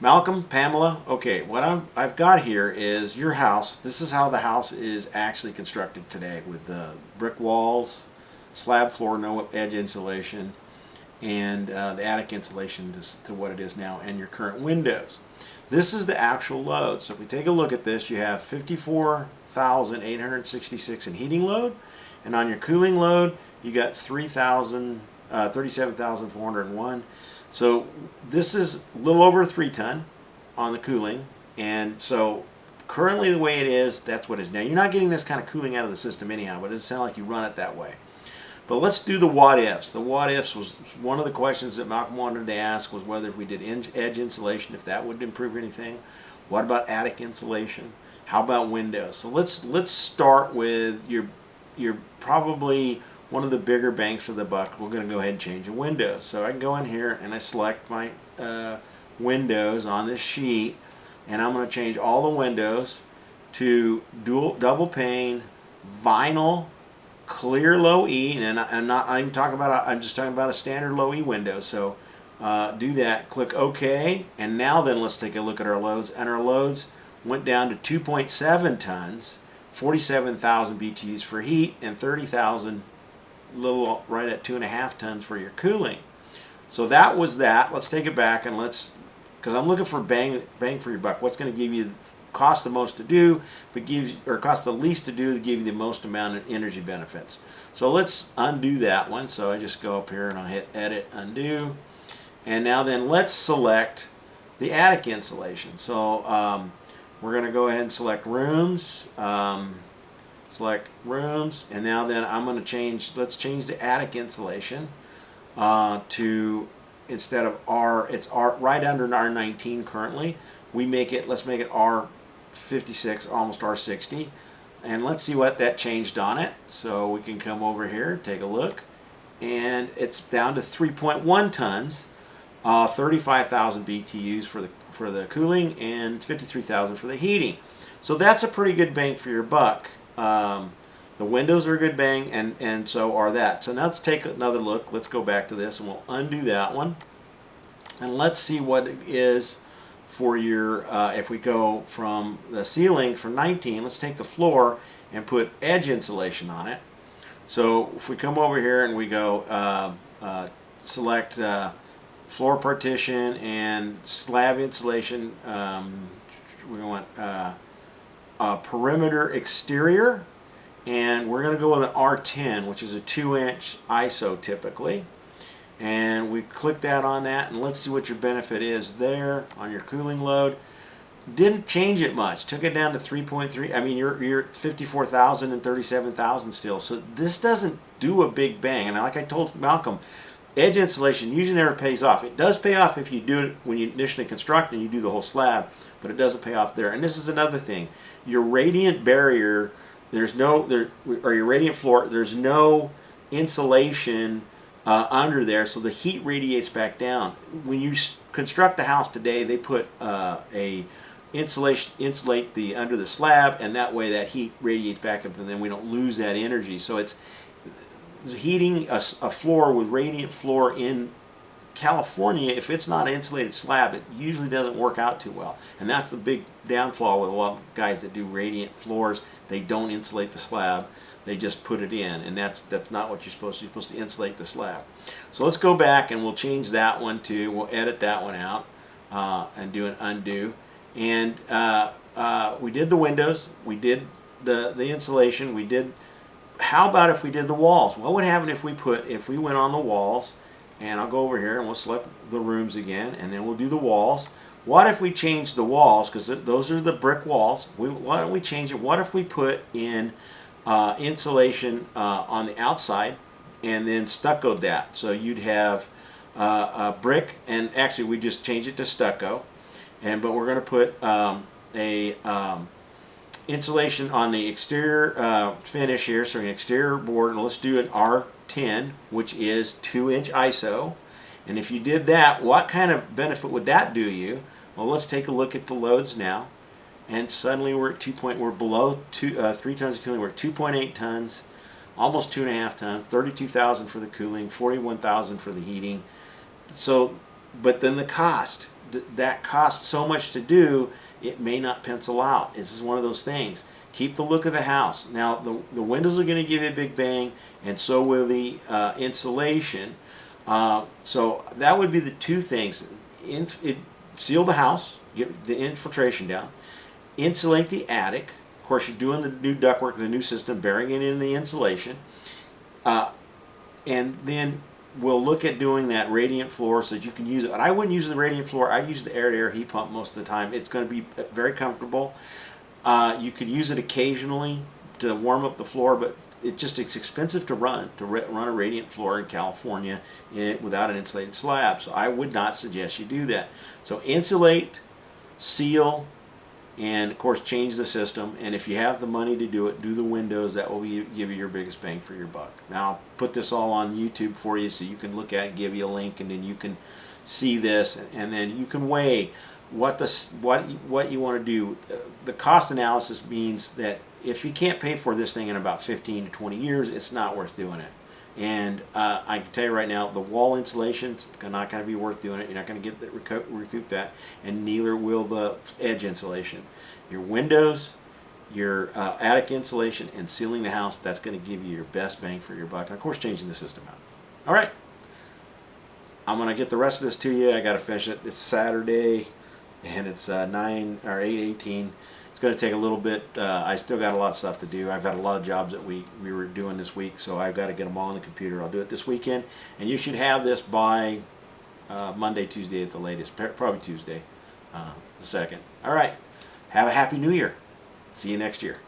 Malcolm, Pamela, okay, what I've got here is your house. This is how the house is actually constructed today with the brick walls, slab floor, no edge insulation, and the attic insulation to what it is now, and your current windows. This is the actual load. So if we take a look at this, you have 54,866 in heating load, and on your cooling load, you got 37,401. So this is a little over 3 ton on the cooling, and so currently the way it is, that's what it is. Now you're not getting this kind of cooling out of the system anyhow, but it doesn't sound like you run it that way. But let's do the what ifs. The what ifs was one of the questions that Malcolm wanted to ask, was whether if we did edge insulation, if that would improve anything. What about attic insulation? How about windows? So let's start with your probably one of the bigger bangs for the buck. We're going to go ahead and change the windows. So I can go in here and I select my windows on this sheet, and I'm going to change all the windows to double pane vinyl clear low E, and I'm just talking about a standard low E window. So do that, click OK, and now then let's take a look at our loads. And our loads went down to 2.7 tons, 47,000 BTUs for heat, and 30,000, little right at 2.5 tons for your cooling. So that was that. Let's take it back and because I'm looking for bang for your buck. What's going to give you cost the most to do, but cost the least to do to give you the most amount of energy benefits. So let's undo that one. So I just go up here and I'll hit edit, undo, and now then let's select the attic insulation. So we're going to go ahead and select rooms, and now then I'm going to let's change the attic insulation to, instead of R, it's R right under R19 currently. Let's make it R56, almost R60, and let's see what that changed on it. So we can come over here, take a look, and it's down to 3.1 tons, 35,000 BTUs for the cooling, and 53,000 for the heating. So that's a pretty good bang for your buck. The windows are a good bang, and so are that. So now let's take another look. Let's go back to this, and we'll undo that one, and let's see what it is for your, if we go from the ceiling from 19, let's take the floor and put edge insulation on it. So if we come over here and we go select floor partition and slab insulation, we want perimeter exterior, and we're going to go with an R10, which is a 2-inch ISO typically. And we click that on that, and let's see what your benefit is there on your cooling load. Didn't change it much. Took it down to 3.3. I mean, you're at 54,000 and 37,000 still. So this doesn't do a big bang. And like I told Malcolm, edge insulation usually never pays off. It does pay off if you do it when you initially construct and you do the whole slab, but it doesn't pay off there. And this is another thing. Your radiant barrier, or your radiant floor, there's no insulation under there, so the heat radiates back down. When you construct a house today, they put insulate the under the slab, and that way that heat radiates back up, and then we don't lose that energy. So it's heating a floor with radiant floor in California. If it's not an insulated slab, it usually doesn't work out too well, and that's the big downfall with a lot of guys that do radiant floors. They don't insulate the slab. They just put it in, and that's not what you're supposed to do. You're supposed to insulate the slab. So let's go back and we'll change that one to, we'll edit that one out and do an undo. And we did the windows, we did the insulation, how about if we did the walls? What would happen if we went on the walls, and I'll go over here and we'll select the rooms again, and then we'll do the walls. What if we change the walls, because those are the brick walls, why don't we change it? What if we put in insulation on the outside and then stuccoed that? So you'd have a brick, and actually we just change it to stucco, but we're going to put insulation on the exterior finish here, so an exterior board, and let's do an R10, which is 2-inch ISO. And if you did that, what kind of benefit would that do you? Well, let's take a look at the loads now. And suddenly we're at we're below 3 tons of cooling. We're at 2.8 tons, almost 2.5 tons, 32,000 for the cooling, 41,000 for the heating. So, but then the cost. that costs so much to do, it may not pencil out. This is one of those things. Keep the look of the house. Now, the windows are going to give you a big bang, and so will the insulation. So that would be the two things. Seal the house, get the infiltration down, insulate the attic. Of course, you're doing the new ductwork, the new system, burying it in the insulation. And then we'll look at doing that radiant floor so that you can use it. But I wouldn't use the radiant floor. I'd use the air-to-air heat pump most of the time. It's going to be very comfortable. You could use it occasionally to warm up the floor, but it's expensive to run a radiant floor in California without an insulated slab. So I would not suggest you do that. So insulate, seal, and of course change the system. And if you have the money to do it, do the windows. That will give you your biggest bang for your buck. Now I'll put this all on YouTube for you so you can look at it, give you a link, and then you can see this, and then you can weigh what you want to do. The cost analysis means that if you can't pay for this thing in about 15 to 20 years, it's not worth doing it. And I can tell you right now, the wall insulation's not going to be worth doing it. You're not going to get that, recoup that, and neither will the edge insulation. Your windows, your attic insulation, and sealing the house, that's going to give you your best bang for your buck. And of course, changing the system out. All right, I'm going to get the rest of this to you. I got to finish it. It's Saturday, and it's 8:18. It's going to take a little bit. I still got a lot of stuff to do. I've had a lot of jobs that we were doing this week, so I've got to get them all on the computer. I'll do it this weekend, and you should have this by Monday, Tuesday at the latest, probably Tuesday, the 2nd. All right. Have a Happy New Year. See you next year.